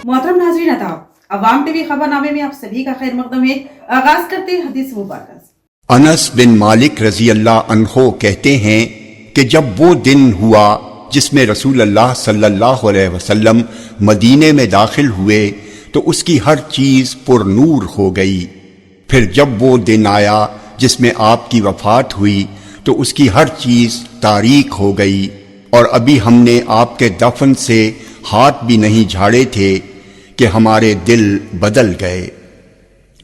मोहतरम नाज़रीन अताब अवाम टीवी खबरनामे में आप सभी का खैर मकदम है। आगाज करते हैं हदीस मुबारक। अनस बिन मालिक रजी अल्लाह अन्हो कहते हैं कि जब वो दिन हुआ जिसमें रसूल अल्लाह सल्लल्लाहु अलैहि वसल्लम मदीने में दाखिल हुए तो उसकी हर चीज़ पुरनूर हो गई। फिर जब वो दिन आया जिसमें आपकी वफ़ात हुई तो उसकी हर चीज़ तारीक हो गई और अभी हमने आपके दफन से हाथ भी नहीं झाड़े थे कि हमारे दिल बदल गए।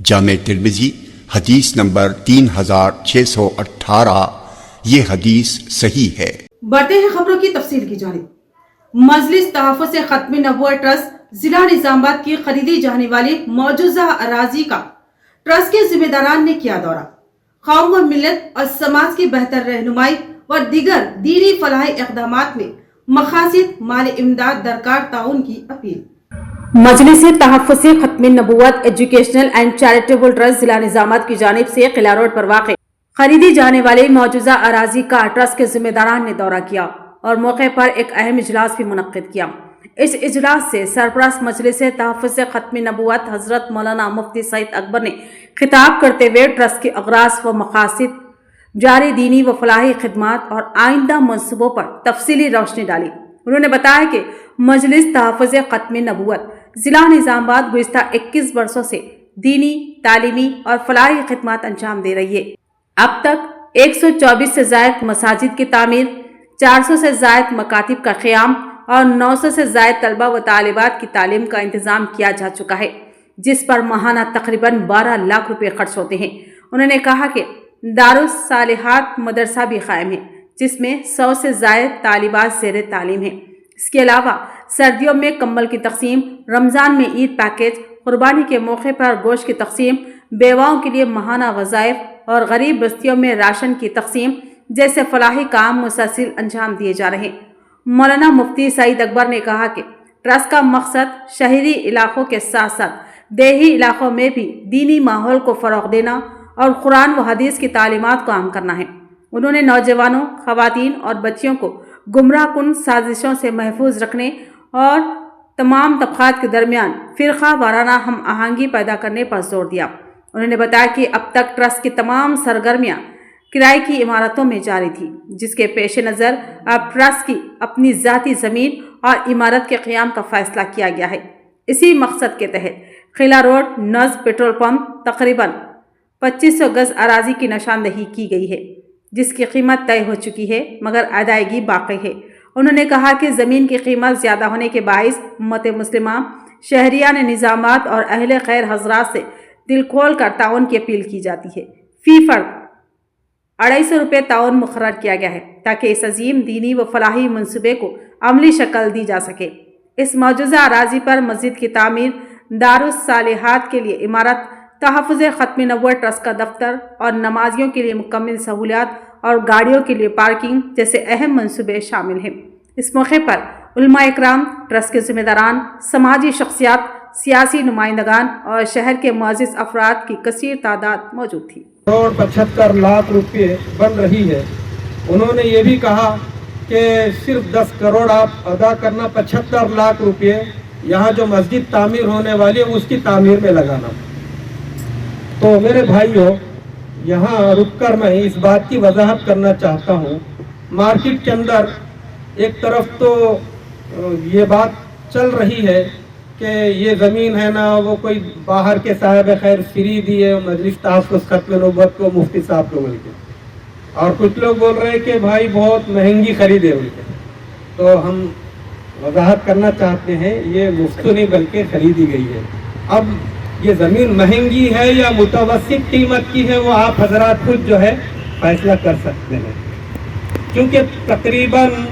जामे तिर्मिज़ी हदीस नंबर 3618। ये हदीस सही है। बढ़ते हैं खबरों की तफसील की जानिब। मजलिस तहफ़्फ़ुज़ ख़त्म नबुव्वत ट्रस्ट जिला निज़ामाबाद की खरीदी जाने वाली मौजूदा अराजी का ट्रस्ट के जिम्मेदारान ने किया दौरा। कौम व मिल्लत और समाज की बेहतर रहनुमाई और दीगर दीनी फलाही इक़दामात में मक़ासिद माली इमदाद दरकार ताउन की अपील। मजलिस तहफ़्फ़ुज़ ख़त्म नबुव्वत एजुकेशनल एंड चैरिटेबल ट्रस्ट जिला निज़ामाबाद की जानिब से किला रोड पर वाक़ खरीदी जाने वाली मौजूदा अराजी का ट्रस्ट के जिम्मेदारान ने दौरा किया और मौके पर एक अहम इजलास भी मुनक्किद किया। इस इजलास से सरपरस्त मजलिस तहफ़्फ़ुज़ ख़त्म नबुव्वत हज़रत मौलाना मुफ्ती सईद अकबर ने खिताब करते हुए ट्रस्ट के अग़राज़ व मक़ासिद, जारी दीनी व फलाही खिदमात और आइंदा मंसूबों पर तफसीली रोशनी डाली। उन्होंने बताया कि मजलिस तहफ़्फ़ुज़ ख़त्म नबुव्वत जिला निज़ामाबाद गुज़िश्ता 21 वर्षों से दीनी, तालीमी और फलाही खिदमात अंजाम दे रही है। अब तक 124 से ज़ायद मसाजिद की तामीर, 400 से ज़ायद मकातिब का क़याम और 900 से ज़ायद तलबा व तालिबात की तालीम का इंतज़ाम किया जा चुका है, जिस पर माहाना तकरीबन 12 लाख रुपए खर्च होते हैं। उन्होंने कहा कि दारुस सालिहात मदरसा भी कायम है, जिसमें 100 से ज़ायद तालिबात ज़ेर तालीम है। इसके अलावा सर्दियों में कंबल की तकसीम, रमज़ान में ईद पैकेज, कुर्बानी के मौके पर गोश्त की तकसीम, बेवाओं के लिए माहाना वज़ाइफ और गरीब बस्तियों में राशन की तकसीम जैसे फलाही काम मुसलसल अंजाम दिए जा रहे हैं। मौलाना मुफ्ती सईद अकबर ने कहा कि ट्रस्ट का मकसद शहरी इलाकों के साथ साथ देही इलाकों में भी दीनी माहौल को फ़रोग़ देना और कुरान व हदीस की तालीमात को आम करना है। उन्होंने नौजवानों, ख़वातीन और बच्चियों को गुमराह कुन साजिशों से महफूज रखने और तमाम तबक़ात के दरमियान फ़िरक़ा वाराना हम आहंगी पैदा करने पर जोर दिया। उन्होंने बताया कि अब तक ट्रस्ट की तमाम सरगर्मियाँ किराए की इमारतों में जारी थी, जिसके पेश नज़र अब ट्रस्ट की अपनी ज़ाती ज़मीन और इमारत के क़याम का फ़ैसला किया गया है। इसी मकसद के तहत किला रोड नज़ पेट्रोल पंप तकरीबन 2500 गज़ अराजी की निशानदही की गई है, जिसकी कीमत तय हो चुकी है मगर अदायगी बाकी है। उन्होंने कहा कि ज़मीन की कीमत ज़्यादा होने के बाइस उम्मत मुस्लिमा, शहरियान निज़ामात और अहले खैर हज़रात से दिल खोल कर ताउन की अपील की जाती है। फ़ी फ़र्द 250 रुपये ताउन मुक़र्रर किया गया है ताकि इस अजीम दीनी व फलाही मनसूबे को अमली शक्ल दी जा सके। इस मौजूदा अराजी पर मस्जिद की तामीर, दारुस सालिहात के लिए इमारत, तहफ़्फ़ुज़ ख़त्म नबुव्वत ट्रस्ट का दफ्तर और नमाजियों के लिए मुकम्मल सहूलियात और गाड़ियों के लिए पार्किंग जैसे अहम मंसूबे शामिल हैं। इस मौके पर उलमा इकराम, ट्रस्ट के ज़िम्मेदारान, समाजी शख्सियात, सियासी नुमाइंदगान और शहर के मुअज़्ज़िज़ अफराद की कसीर तादाद मौजूद थी। 75 लाख रुपये बन रही है। उन्होंने ये भी कहा कि सिर्फ 10 करोड़ आप अदा करना, 75 लाख रुपये यहाँ जो मस्जिद तामीर होने वाली है उसकी तामीर में लगाना। तो मेरे भाइयों, यहाँ रुककर मैं इस बात की वजाहत करना चाहता हूँ। मार्केट के अंदर एक तरफ तो ये बात चल रही है कि ये ज़मीन है ना, वो कोई बाहर के साहिब खैर फ्री दी है मजलिस तहफ़्फ़ुज़ ख़त्म नबुव्वत को मुफ्ती साहब को बोल के, और कुछ लोग बोल रहे हैं कि भाई बहुत महंगी खरीदे बोल के। तो हम वजाहत करना चाहते हैं, ये मुफ्त नहीं बल्कि ख़रीदी गई है। अब ये ज़मीन महंगी है या मुतवस्सित कीमत की है, वो आप हज़रात खुद जो है फ़ैसला कर सकते हैं, क्योंकि तकरीबन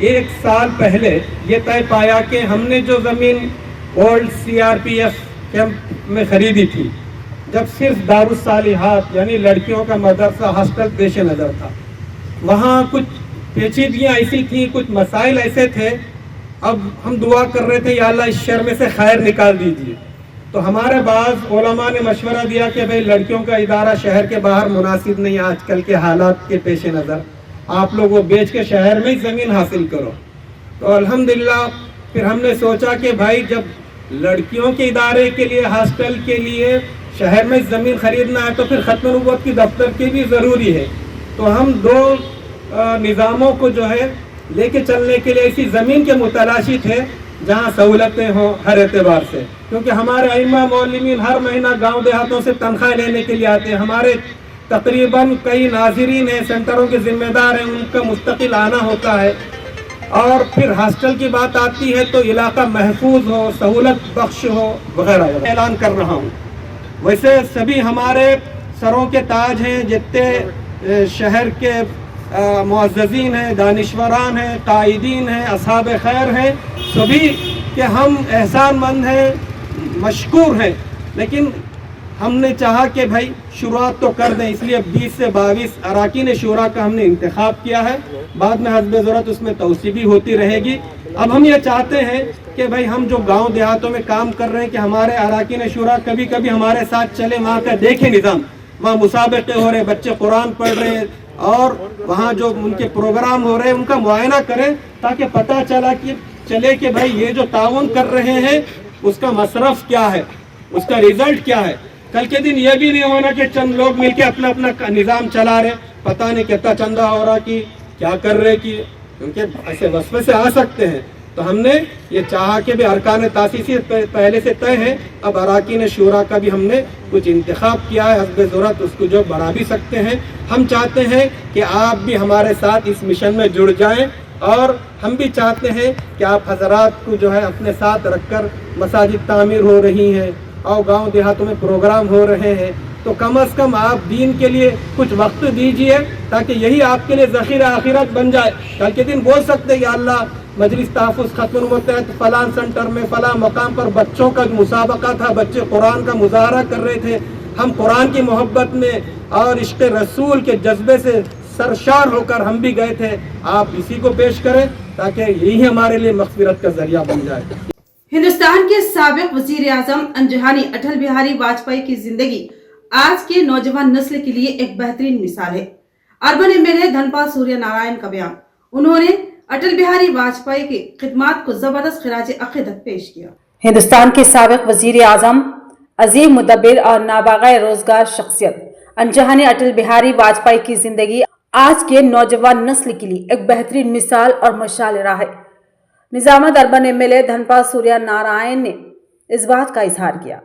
1 साल पहले ये तय पाया कि हमने जो ज़मीन ओल्ड CRPF कैंप में ख़रीदी थी, जब सिर्फ दारुस सालिहात यानी लड़कियों का मदरसा हॉस्टल पेश नज़र था, वहाँ कुछ पेचीदगियाँ ऐसी थी, कुछ मसाइल ऐसे थे। अब हम दुआ कर रहे थे, या अल्लाह इस शर में से खैर निकाल दीजिए। तो हमारे बाज़ उलमा ने मशवरा दिया कि भाई लड़कियों का इदारा शहर के बाहर मुनासिब नहीं, आजकल के हालात के पेश नज़र आप लोग वो बेच के शहर में ही ज़मीन हासिल करो। तो अल्हम्दुलिल्लाह फिर हमने सोचा कि भाई जब लड़कियों के इदारे के लिए, हॉस्टल के लिए शहर में ज़मीन खरीदना है तो फिर ख़त्म नबूवत की दफ्तर की भी ज़रूरी है। तो हम दो निज़ामों को जो है लेके चलने के लिए इसी ज़मीन के मुतलाशी थे जहाँ सहूलतें हों हर एतबार से, क्योंकि हमारे अइम्मा मौलमीन हर महीना गांव देहातों से तनख्वाह लेने के लिए आते हैं। हमारे तकरीबन कई नाज़रीन हैं, सेंटरों के ज़िम्मेदार हैं, उनका मुस्तकिल आना होता है। और फिर हॉस्टल की बात आती है तो इलाका महफूज हो, सहूलत बख्श हो वगैरह। ऐलान कर रहा हूँ, वैसे सभी हमारे सरों के ताज हैं, जितने शहर के मुअज़्ज़ज़ीन हैं, दानिश्वरान हैं, कायदीन हैं, असहाब खैर हैं, सभी के हम एहसानमंद हैं, मशकूर हैं। लेकिन हमने चाहा कि भाई शुरुआत तो कर दें, इसलिए 20 से 22 अराकीन शूरा का हमने इंतखाब किया है। बाद में हस्ब ज़रूरत उसमें तौसी भी होती रहेगी। अब हम ये चाहते हैं कि भाई हम जो गांव देहातों में काम कर रहे हैं कि हमारे अराकीन शूरा कभी कभी हमारे साथ चले, वहाँ का देखें निज़ाम, वहाँ मुसाबक़े हो रहे, बच्चे कुरान पढ़ रहे हैं और वहाँ जो उनके प्रोग्राम हो रहे हैं उनका मुआयना करें, ताकि पता चले कि भाई ये जो ताउन कर रहे हैं उसका मसरफ क्या है, उसका रिजल्ट क्या है। कल के दिन ये भी नहीं होना कि चंद लोग मिलके अपना अपना निज़ाम चला रहे, पता नहीं कितना चंदा हो रहा कि क्या कर रहे कि, क्योंकि ऐसे वस्वसे आ सकते हैं। तो हमने ये चाहा कि भी अरकान तासीसी पहले से तय है, अब अराकीन शूरा का भी हमने कुछ इंतखाब किया है, हस्ब ज़रूरत उसको जो बढ़ा भी सकते हैं। हम चाहते हैं कि आप भी हमारे साथ इस मिशन में जुड़ जाएं और हम भी चाहते हैं कि आप हज़रात को जो है अपने साथ रखकर, मसाजिद तामीर हो रही हैं और गांव देहातों में प्रोग्राम हो रहे हैं, तो कम से कम आप दीन के लिए कुछ वक्त दीजिए, ताकि यही आपके लिए ज़ख़ीरा आखिरत बन जाए। कल के दिन बोल सकते हैं या अल्लाह मजलिस तहफ़्फ़ुज़ ख़त्म नबूवत है, फ़लाँ सेंटर में फ़लाँ मकाम पर बच्चों का मुसाबका था, बच्चे कुरान का मुज़ाहरा कर रहे थे, हम कुरान की मोहब्बत में और इश्क़ रसूल के जज्बे से सरशार होकर हम भी गए थे। आप इसी को पेश करें ताकि यही हमारे लिए मग़फ़िरत का ज़रिया बन जाए। हिंदुस्तान के साबिक़ वज़ीर आज़म अंजहानी अटल बिहारी वाजपेयी की जिंदगी आज के नौजवान नस्ल के लिए एक बेहतरीन मिसाल है। अर्बन एमएलए धनपाल सूर्य नारायण का बयान। उन्होंने अटल बिहारी वाजपेयी की खिदमत को जबरदस्त खिराज अक़ीदत पेश किया। हिंदुस्तान के साबिक़ वज़ीर आज़म, अज़ीम मुदब्बिर और नाबागा रोजगार शख्सियत अंजहानी अटल बिहारी वाजपेयी की जिंदगी आज के नौजवान नस्ल के लिए एक बेहतरीन मिसाल और मशाल राह है। निजामत अर्बन एमएलए धनपाल सूर्य नारायण ने इस बात का इजहार किया।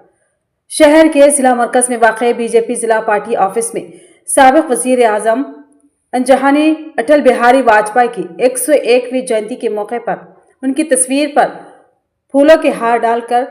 शहर के जिला मरकज में वाक़ बीजेपी जिला पार्टी ऑफिस में साबिक़ वज़ीर आज़म अंजहानी अटल बिहारी वाजपेयी की 101वीं जयंती के मौके पर उनकी तस्वीर पर फूलों के हार डालकर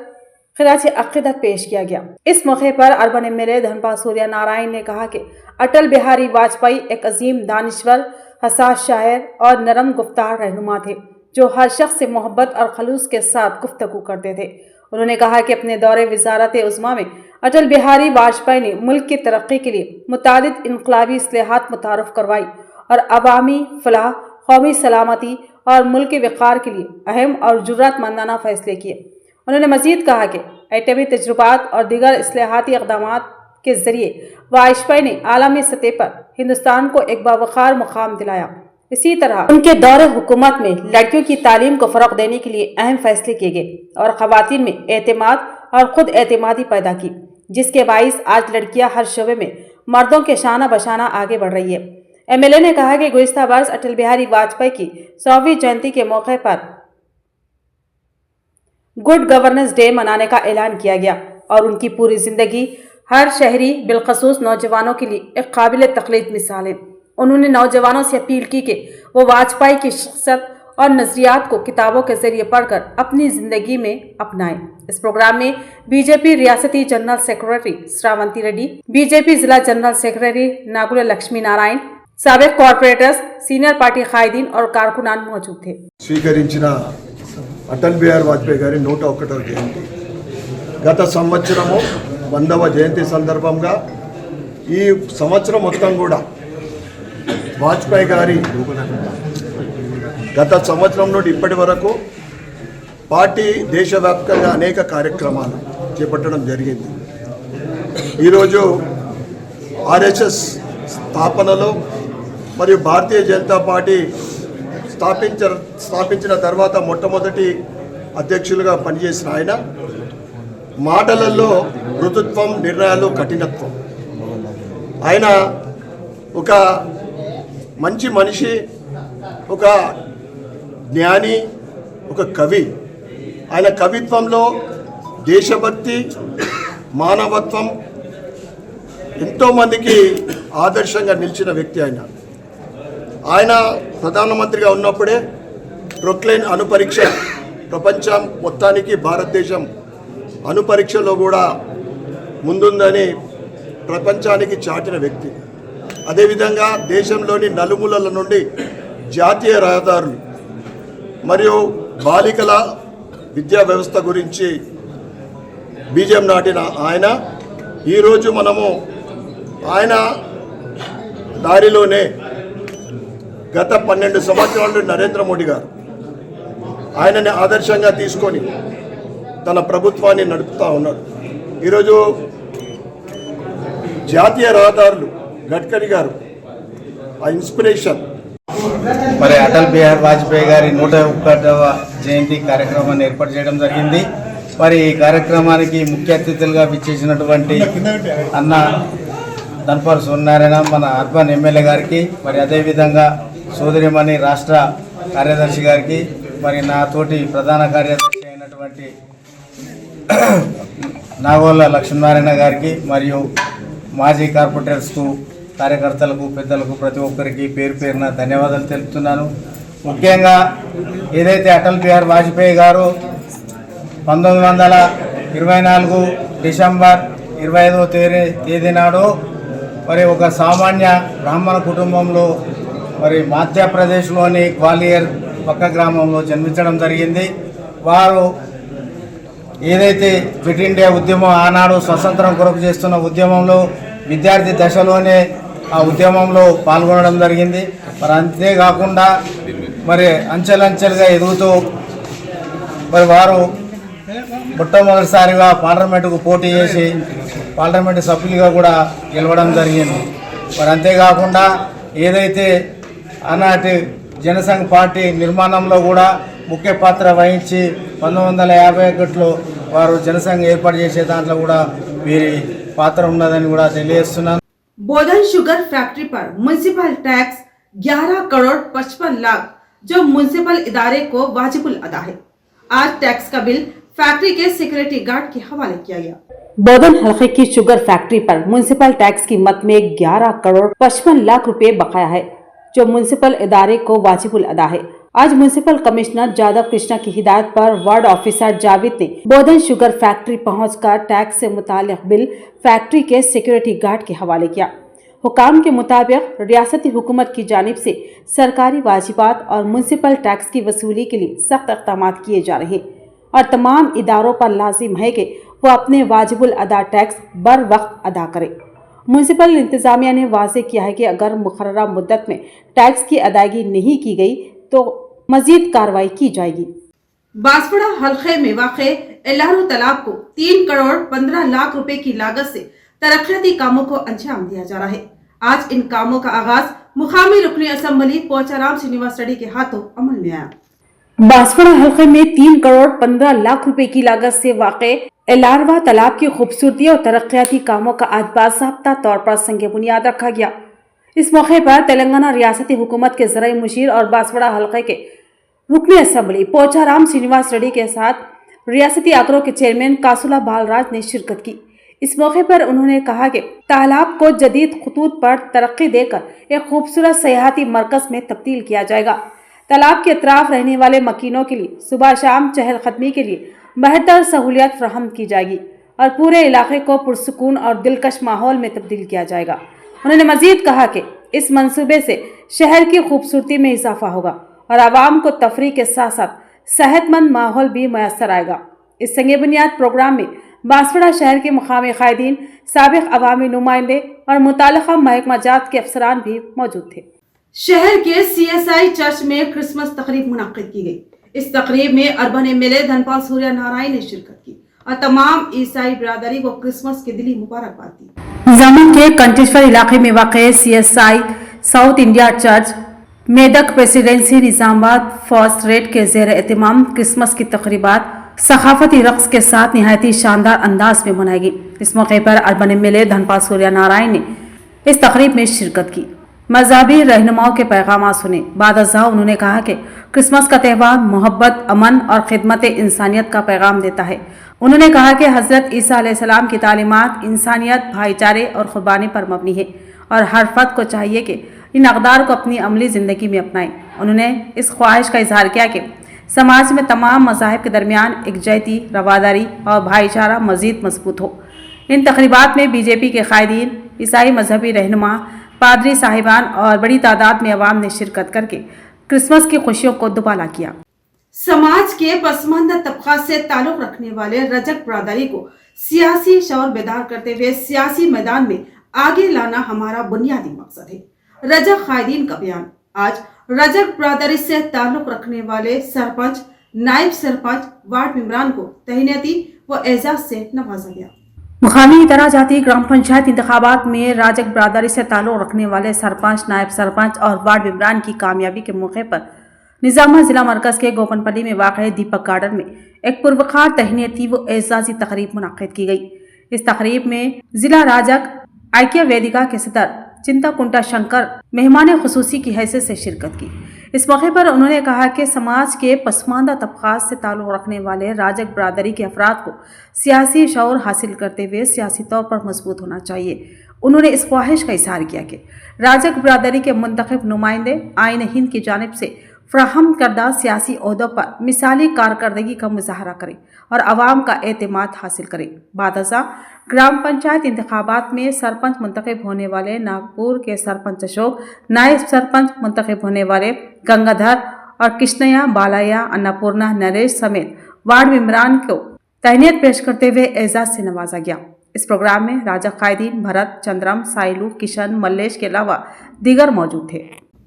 खिराज अक़ीदत पेश किया गया। इस मौके पर अर्बन एमएलए धनपाल सूर्य नारायण ने कहा कि अटल बिहारी वाजपेयी एक अजीम दानिश्वर, हसास शायर और नरम गुफ्तार रहनुमा थे, जो हर शख्स से मोहब्बत और खलूस के साथ गुफ्तगू करते थे। उन्होंने कहा कि अपने दौरे वज़ारत उज़्मा में अटल बिहारी वाजपेयी ने मुल्क की तरक्की के लिए मुतादिद इनकलाबी इस्लाहात मुतारफ़ करवाई और अवामी फलाह, कौमी सलामती और मुल्क के वक़ार के लिए अहम और जुर्रतमंदाना फ़ैसले किए। उन्होंने मज़ीद कहा कि एटमी तजुर्बात और दीगर इस्लाहाती इक़दामात के ज़रिए वाजपेयी ने आलमी सतह पर हिंदुस्तान को एक बावक़ार मुकाम दिलाया। इसी तरह उनके दौरे हुकूमत में लड़कियों की तालीम को फ़रोग़ देने के लिए अहम फैसले किए गए और ख़वातीन में एतमाद और ख़ुद एतमादी पैदा की, जिसके बाइस आज लड़कियां हर शोबे में मर्दों के शाना बशाना आगे बढ़ रही है। एमएलए ने कहा कि गुज़िश्ता वर्ष अटल बिहारी वाजपेयी की 100वीं जयंती के मौके पर गुड गवर्नेंस डे मनाने का ऐलान किया गया और उनकी पूरी जिंदगी हर शहरी बिलखसूस नौजवानों के लिए एक काबिल तक़लीद मिसाल है। उन्होंने नौजवानों से अपील की कि वो वाजपेयी की शख्सियत और नज़रियात को किताबों के जरिए पढ़कर अपनी ज़िंदगी में अपनाएं। इस प्रोग्राम में बीजेपी रियासती general secretary Shravanthi Reddy, BJP जिला जनरल सेक्रेटरी नागुल लक्ष्मी नारायण, साबिक़ कॉर्पोरेटर्स, सीनियर पार्टी कायदीन और कारकुनान मौजूद थे। స్వీకరించిన అటల్ బిహారీ వాజ్పేయి గారి 101వ జయంతి గత సంవత్సరము 100వ జయంతి సందర్భంగా ఈ సంవత్సరం మొత్తం కూడా వాజ్పేయి గారి గత సంవత్సరం నుండి ఇప్పటి వరకు పార్టీ దేశవ్యాప్తంగా అనేక కార్యక్రమాలు చేపట్టడం జరిగింది। ఈరోజు ఆర్ఎస్ఎస్ స్థాపనలో మరియు భారతీయ జనతా పార్టీ స్థాపించిన తర్వాత మొట్టమొదటి అధ్యక్షులుగా పనిచేసిన ఆయన మాటలలో మృదుత్వం, నిర్ణయాలు కఠినత్వం. ఆయన ఒక మంచి మనిషి, ఒక జ్ఞాని, ఒక కవి. ఆయన కవిత్వంలో దేశభక్తి, మానవత్వం ఎంతోమందికి ఆదర్శంగా నిలిచిన వ్యక్తి. ఆయన ప్రధానమంత్రిగా ఉన్నప్పుడే ప్రొక్లైన్ అణుపరీక్ష ప్రపంచం మొత్తానికి, భారతదేశం అణుపరీక్షలో కూడా ముందుందని ప్రపంచానికి చాటిన వ్యక్తి. అదేవిధంగా దేశంలోని నలుమూలల నుండి జాతీయ రహదారులు మరియు బాలికల విద్యా వ్యవస్థ గురించి బీజం నాటిన ఆయన, ఈరోజు మనము ఆయన దారిలోనే గత 12 సంవత్సరాల నుండి నరేంద్ర మోడీ గారు ఆయనని ఆదర్శంగా తీసుకొని తన ప్రభుత్వాన్ని నడుపుతూ ఉన్నారు. ఈరోజు జాతీయ రహదారులు గడ్కరీ గారు ఆ ఇన్స్పిరేషన్. మరి అటల్ బిహారీ వాజ్పేయి గారి 101వ జయంతి కార్యక్రమాన్ని ఏర్పాటు చేయడం జరిగింది. మరి ఈ కార్యక్రమానికి ముఖ్య అతిథులుగా విచ్చేసినటువంటి అన్న ధన్పాల్ సూర్యనారాయణ, మన అర్బన్ ఎమ్మెల్యే గారికి, మరి అదేవిధంగా సోదరిమణి రాష్ట్ర కార్యదర్శి గారికి, మరి నాతోటి ప్రధాన కార్యదర్శి అయినటువంటి నాగోళ్ళ లక్ష్మీనారాయణ గారికి, మరియు మాజీ కార్పొరేటర్స్కు, కార్యకర్తలకు, పెద్దలకు, ప్రతి ఒక్కరికి పేరు పేరున ధన్యవాదాలు తెలుపుతున్నాను. ముఖ్యంగా ఏదైతే అటల్ బిహారీ వాజ్పేయి గారు 1924 డిసెంబర్ 25వ తేదీ నాడు మరి ఒక సామాన్య బ్రాహ్మణ కుటుంబంలో మరి మధ్యప్రదేశ్లోని గ్వాలియర్ పక్క గ్రామంలో జన్మించడం జరిగింది. వారు ఏదైతే క్విట్ ఇండియా ఉద్యమం, ఆనాడు స్వతంత్రం కొరకు చేస్తున్న ఉద్యమంలో విద్యార్థి దశలోనే ఆ ఉద్యమంలో పాల్గొనడం జరిగింది. మరి అంతేకాకుండా మరి అంచెలంచెలుగా ఎదుగుతూ మరి వారు మొట్టమొదటిసారిగా పార్లమెంటుకు పోటీ చేసి పార్లమెంటు సభ్యులుగా కూడా గెలవడం జరిగింది. మరి అంతేకాకుండా ఏదైతే ఆనాటి జనసంఘ్ పార్టీ నిర్మాణంలో కూడా ముఖ్య పాత్ర వహించి 1951లో వారు జనసంఘ్ ఏర్పాటు చేసే దాంట్లో కూడా వీరి పాత్ర ఉన్నదని కూడా తెలియజేస్తున్నాను. बोधन शुगर फैक्ट्री पर म्युनिसिपल टैक्स 11 करोड़ 55 लाख जो म्युनिसिपल इदारे को वाजिबुल अदा है। आज टैक्स का बिल फैक्ट्री के सिक्योरिटी गार्ड के हवाले किया गया। बोधन हल्के की शुगर फैक्ट्री पर म्युनिसिपल टैक्स की मद में 11 करोड़ 55 लाख रुपए बकाया है जो म्युनिसिपल इदारे को वाजिबुल अदा है। आज म्युनिसिपल कमिश्नर जादव कृष्णा की हिदायत पर वार्ड ऑफिसर जावेद ने बोधन शुगर फैक्ट्री पहुंचकर टैक्स से मुताल्लिक बिल फैक्ट्री के सिक्योरिटी गार्ड के हवाले किया। हुकाम के मुताबिक रियासती हुकूमत की जानिब से सरकारी वाजिबात और म्युनिसिपल टैक्स की वसूली के लिए सख्त इक़दाम किए जा रहे हैं और तमाम इदारों पर लाजिम है कि वो अपने वाजिबुल अदा टैक्स बर वक्त अदा करें। म्युनिसिपल इंतजामिया ने वाज़ेह किया है कि अगर मुकर्ररा मुद्दत में टैक्स की अदायगी नहीं की गई तो मजीद कार्रवाई की जाएगी। बांसवाड़ा हल्के में वाक़े एलारू तालाब को 3 करोड़ 15 लाख रुपए की लागत से तरक्याती कामों को अंजाम दिया जा रहा है। आज इन कामों का आगाज मुकामी रुकनी असम्बली पोचाराम श्रीनिवास रेड्डी के हाथों अमल में आया। बांसवाड़ा हल्के में 3 करोड़ 15 लाख रुपए की लागत से वाक़े एलारवा तालाब की खूबसूरती और तरक्याती कामों का आज बाज़ाब्ता तौर पर संग बुनियाद रखा गया। इस मौके पर तेलंगाना रियासती हुकूमत के ज़राई मुशीर और बांसवाड़ा हल्के के रुकनी असम्बली पोचाराम श्रीनिवास रेड्डी के साथ रियासती आगरों के चेयरमैन कासुला बालराज ने शिरकत की। इस मौके पर उन्होंने कहा कि तालाब को जदीद खतूत पर तरक्की देकर एक खूबसूरत सयाहती मरकज़ में तब्दील किया जाएगा। तालाब के अतराफ रहने वाले मकीनों के लिए सुबह शाम चहलकदमी के लिए बेहतर सहूलियत फराहम की जाएगी और पूरे इलाके को पुरसुकून और दिलकश माहौल में तब्दील किया जाएगा। उन्होंने मजीद कहा कि इस मंसूबे से शहर की खूबसूरती में इजाफा होगा और आवाम को तफरीह के साथ साथ सेहतमंद माहौल भी मैसर आएगा। इस संग बुनियाद प्रोग्राम में बांसवाड़ा शहर के मुकामी कायदीन, साबिक अवामी नुमाइंदे और मुताल्लिका महकमा जात के अफसरान भी मौजूद थे। शहर के CSI चर्च में क्रिसमस तकरीब मुनक्किद की गई। इस तकरीब में अर्बन एमएलए धनपाल सूर्यनारायण ने शिरकत की और तमाम ईसाई बिरादरी को क्रिसमस की दिली मुबारकबाद दी। जामुन के कंटेश्वर इलाके में वाक़े CSI south India church Medak presidency Nizamabad first rate के ज़ेर एहतमाम क्रिसमस की तकरीबात सखाफती रक्स के साथ निहायती शानदार अंदाज में मनाई गई। इस मौके पर अर्बन एमएलए धनपाल सूर्या नारायण ने इस तकरीब में शिरकत की, मज़हबी रहनुमाओं के पैगाम सुने। बादशाह उन्होंने कहा कि क्रिसमस का त्यौहार मोहब्बत, अमन और खिदमत इंसानियत का पैगाम देता है। उन्होंने कहा कि हज़रत ईसा अलैहिस्सलाम की तालीमात इंसानियत, भाईचारे और कुर्बानी पर मबनी है और हर फर्द को चाहिए कि इन अक़दार को अपनी अमली ज़िंदगी में अपनाएं। उन्होंने इस ख्वाहिश का इजहार किया कि समाज में तमाम मज़ाहिब के दरमियान एकजुहती, रवादारी और भाईचारा मज़ीद मजबूत हो। इन तक़रीबात में बीजेपी के कायदीन, ईसाई मजहबी रहनुमा, पादरी साहिबान और बड़ी तादाद में अवाम ने शिरकत करके क्रिसमस की खुशियों को दुबाला किया। समाज के पसमानदा तबका से ताल्लुक रखने वाले रजक बरादरी को सियासी शौर बेदार करते हुए सियासी मैदान में आगे लाना हमारा बुनियादी मकसद है। रजक कायदीन का बयान। आज रजक बरादरी से ताल्लुक रखने वाले सरपंच, नायब सरपंच, वार्ड मेंबरान को तहनीती व एजाज से नवाजा गया। मुकामी तराजाती ग्राम पंचायत इंतखाबात में राजक बरादरी से ताल्लुक रखने वाले सरपंच, नायब सरपंच और वार्ड मेंबरान की कामयाबी के मौके पर निजामा जिला मरकज के गोपनपल्ली में वाक़ दीपक गार्डन में एक पुरवकार तहनीती व एजाजी तकरीब मुनक़्क़िद की गई। इस तकरीब में जिला राजक ऐक्य वेदिका के सदर चिंताकुंटा शंकर मेहमान खुसूसी की हैसियत से शिरकत की। इस मौके पर उन्होंने कहा कि समाज के पसमानदा तबक़ात से ताल्लुक़ रखने वाले राजक बरादरी के अफराद को सियासी शऊर हासिल करते हुए सियासी तौर पर मजबूत होना चाहिए। उन्होंने इस ख्वाहिश का इज़हार किया कि राजक बरादरी के मुंतखब नुमाइंदे आईन हिंद की जानिब से फ्राहम करदा सियासी ओहदों पर मिसाली कारकर्दगी का मुजाहरा करें और अवाम का एतमाद हासिल करें। बादशाह ग्राम पंचायत इंतखाबात में सरपंच मुंतखब होने वाले नागपुर के सरपंच अशोक, नायब सरपंच मुंतखब होने वाले गंगाधर और कृष्णया, बालाया, अन्नपूर्णा, नरेश समेत वार्ड मेंबरान को तहनीत पेश करते हुए एजाज से नवाजा गया। इस प्रोग्राम में राजा कायदीन, भरत, चंद्रम, साइलू, किशन, मल्लेश के अलावा दीगर मौजूद थे।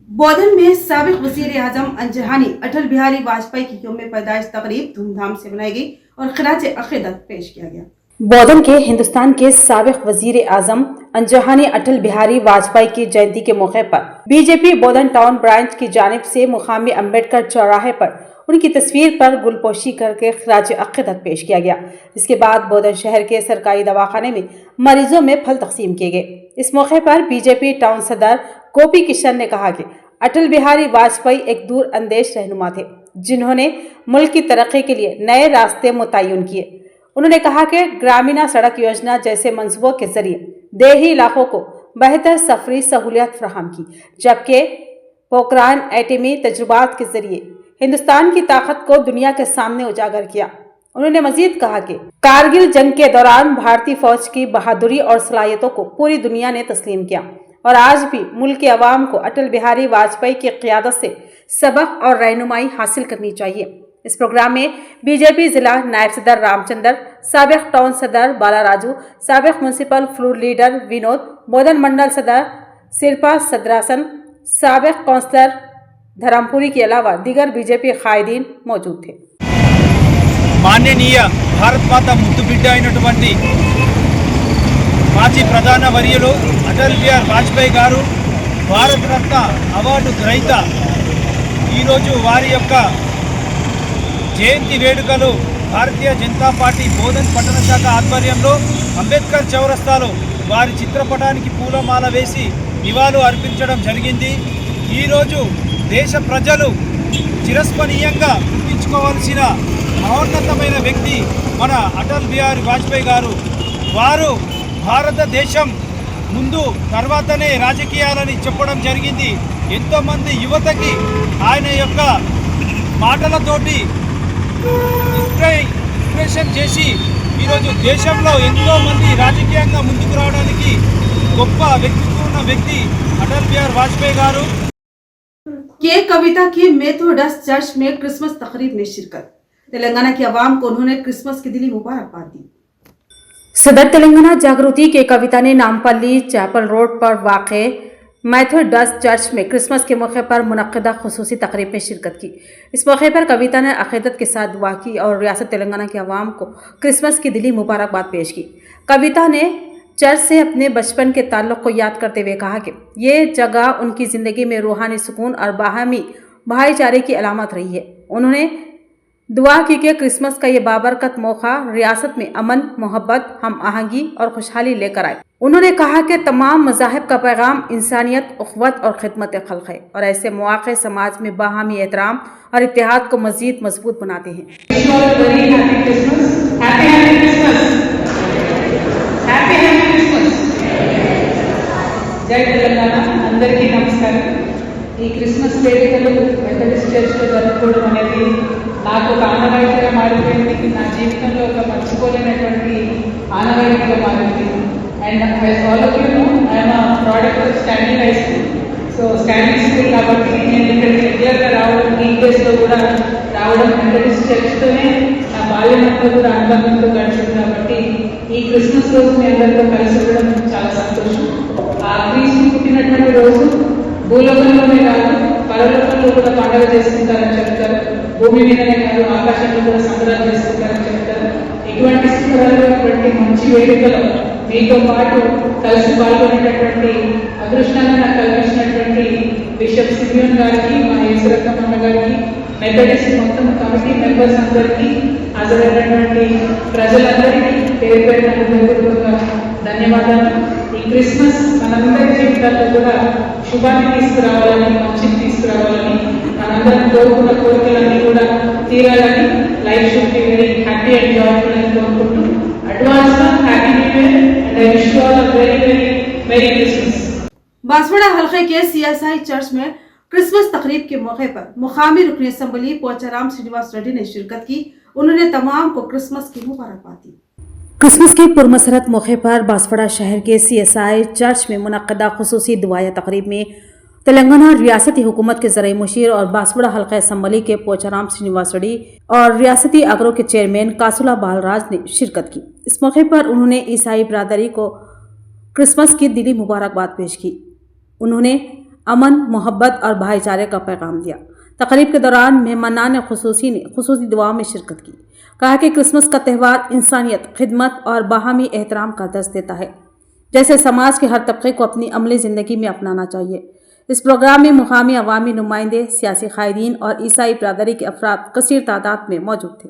बोधन में साबिक वजीर आजम अंजहानी अटल बिहारी वाजपेयी की यौम पैदाइश तकरीब धूमधाम से मनाई गई और खिराज अकीदत पेश किया गया। बोधन के हिंदुस्तान के साबिक वजीर आजम अंजहानी अटल बिहारी वाजपेयी की जयंती के मौके पर बीजेपी बोधन टाउन ब्रांच की जानिब से मुकामी अम्बेडकर चौराहे पर उनकी तस्वीर पर गुलपोशी करके खिराज अकीदत पेश किया गया। इसके बाद बोधन शहर के सरकारी दवाखाने में मरीजों में फल तकसीम किए गए। इस मौके पर बीजेपी टाउन सदर गोपी किशन ने कहा कि अटल बिहारी वाजपेयी एक दूर अंदेश रहनुमा थे, जिन्होंने मुल्क की तरक्की के लिए नए रास्ते मुतय्यन किए। उन्होंने कहा कि ग्रामीण सड़क योजना जैसे मंसूबों के जरिए देही इलाकों को बेहतर सफरी सहूलियत फराहम की, जबकि पोखरान एटमी तजुर्बात के जरिए हिंदुस्तान की ताकत को दुनिया के सामने उजागर किया। उन्होंने मजीद कहा कि कारगिल जंग के दौरान भारतीय फौज की बहादुरी और सलाहियतों को पूरी दुनिया ने तस्लीम किया और आज भी मुल्क के अवाम को अटल बिहारी वाजपेयी की क़ियादत से सबक और रहनुमाई हासिल करनी चाहिए। इस प्रोग्राम में बीजेपी जिला नायब सदर रामचंद्र, साबिक टाउन सदर बाला राजू, साबिक म्यूनसिपल फ्लोर लीडर विनोद, बोधन मंडल सदर शिल्पा सदरासन, साबिक काउंसलर धरमपुरी के अलावा दीगर बीजेपी कायदीन मौजूद थे। మాన్యనీయ భారత మాత ముద్దు బిడ్డ అయినటువంటి మాజీ ప్రధాన వర్యులు అటల్ బిహారీ వాజ్పేయి గారు భారత రత్న అవార్డు గ్రహీత ఈరోజు వారి యొక్క జయంతి వేడుకలు భారతీయ జనతా పార్టీ బోధన్ పట్టణ శాఖ ఆధ్వర్యంలో అంబేద్కర్ చౌరస్తాలో వారి చిత్రపటానికి పూలమాల వేసి నివాళులు అర్పించడం జరిగింది। ఈరోజు దేశ ప్రజలు చిరస్మరణీయంగా గుర్తించుకోవాల్సిన మహోన్నతమైన వ్యక్తి మన అటల్ బిహారీ వాజ్పేయి గారు। వారు భారతదేశం ముందు తర్వాతనే రాజకీయాలని చెప్పడం జరిగింది। ఎంతోమంది యువతకి ఆయన యొక్క మాటలతోటి ఇన్స్పిరేషన్ చేసి ఈరోజు దేశంలో ఎంతోమంది రాజకీయంగా ముందుకు రావడానికి గొప్ప వ్యక్తిత్వం ఉన్న వ్యక్తి అటల్ బిహారీ వాజ్పేయి గారు। के कविता की मेथोडस्ट चर्च में क्रिसमस तकरीब में शिरकत। तेलंगाना की आवाम को उन्होंने क्रिसमस की दिली मुबारकबाद दी। सदर तेलंगाना जागृति के कविता ने नामपल्ली चैपल रोड पर वाक़े मेथोडस्ट चर्च में क्रिसमस के मौके पर मुनक्किदा खुसूसी तकरीब में शिरकत की। इस मौके पर कविता ने अक़ीदत के साथ दुआ की और रियासत तेलंगाना के आवाम को क्रिसमस की दिली मुबारकबाद पेश की। कविता ने चर्च से अपने बचपन के ताल्लुक़ को याद करते हुए कहा कि ये जगह उनकी ज़िंदगी में रूहानी सुकून और बाहमी भाईचारे की अलामत रही है। उन्होंने दुआ की कि क्रिसमस का ये बाबरकत मौका रियासत में अमन, मोहब्बत, हम आहंगी और खुशहाली लेकर आए। उन्होंने कहा कि तमाम मज़ाहिब का पैगाम इंसानियत, उख़्वत और खिदमत खल्क़ है और ऐसे मौक़े समाज में बाहमी एहतराम और इत्तेहाद को मज़ीद मजबूत बनाते हैं। జై తెలంగాణ అందరికీ నమస్కారం. ఈ క్రిస్మస్ వేడుకలు మెథడిస్ట్ చర్చ్లో జరుపుకోవడం అనేది నాకు ఒక ఆనవాయితీగా మారిపోయింది. నా జీవితంలో ఒక మర్చిపోలేనటువంటి ఆనవాయితీగా మారింది. And all of you know I'm product of standing high school. So standing school కాబట్టి నేను ఇక్కడికి రెగ్యులర్గా రావడం, వీక్ డేస్లో కూడా రావడం, మెథడిస్ట్ చర్చ్తోనే నా బాల్యమంతా కూడా అనుబంధంతో గడిచింది. కాబట్టి ఈ క్రిస్మస్ రోజు మీ అందరితో కలిసి ఉండడం చాలా సంతోషం. ఆ క్రీస్తు పుట్టినటువంటి రోజు భూలోకంలోనే కాదు పరలోకంలో కూడా పండుగ చేసుకుంటారని చెప్తారు. భూమి మీదనే కాదు ఆకాశంలో కూడా సంబరాలు చేసుకుంటారని చెప్తారు. ఇటువంటి సంబరాలు, ఇటువంటి మంచి వేడుకలో మీతో పాటు కలిసి పాల్గొనేటటువంటి అదృష్టాన్ని నాకు కల్పించినటువంటి బిషప్ సిమియోన్ గారికి, మా యేసురత్నమ్మ గారికి, మెథడిస్ట్ మొత్తం కమిటీ మెంబర్స్ అందరికీ, హాజరైనటువంటి ప్రజలందరికీ పేరు పేరున హృదయపూర్వకంగా ధన్యవాదాలు. ఈ క్రిస్మస్ మనందరి జీవితాల్లో కూడా శుభాన్ని తీసుకురావాలని, మంచిని తీసుకురావాలని, మనందరం కోరుకున్న కోరికలన్నీ కూడా తీరాలని, life should be very happy and joyful అని కోరుకుంటూ advance happy new year and I wish you all a very very merry Christmas. Banswara हल्के के सीएसआई चर्च में क्रिसमस तकरीब के मौके पर मुकामी रुकन असम्बली पोचाराम श्रीनिवास रेड्डी ने शिरकत की। उन्होंने तमाम को क्रिसमस की मुबारकबाद दी। क्रिसमस के पुरमसरत मौके पर बांसवाड़ा शहर के सीएसआई चर्च में मुनक्कदा खुसूसी दुआया तकरीब में तेलंगाना रियासती हुकूमत के ज़राई मुशीर और बांसवाड़ा हल्का असम्बली के पोचाराम श्रीनिवास रेड्डी और रियासती अगरों के चेयरमैन कासुला बालराज ने शिरकत की। इस मौके पर उन्होंने ईसाई बरादरी को क्रिसमस की दिली मुबारकबाद पेश की। उन्होंने अमन, मोहब्बत और भाईचारे का पैगाम दिया। तकरीब के दौरान मेहमानान खुसूसी ने खुसूसी दुआ में शिरकत की। कहा कि क्रिसमस का त्यौहार इंसानियत, खिदमत और बाहमी एहतराम का दर्ज देता है, जैसे समाज के हर तबके को अपनी अमली ज़िंदगी में अपनाना चाहिए। इस प्रोग्राम में मुकामी अवामी नुमाइंदे, सियासी कायदीन और ईसाई बरादरी के अफराद कसीर तादाद में मौजूद थे।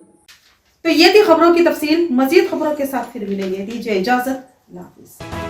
तो ये थी खबरों की तफसील। मजीद खबरों के साथ फिर मिलेंगे। दीजिए इजाज़त। अल्लाह हाफ़िज़।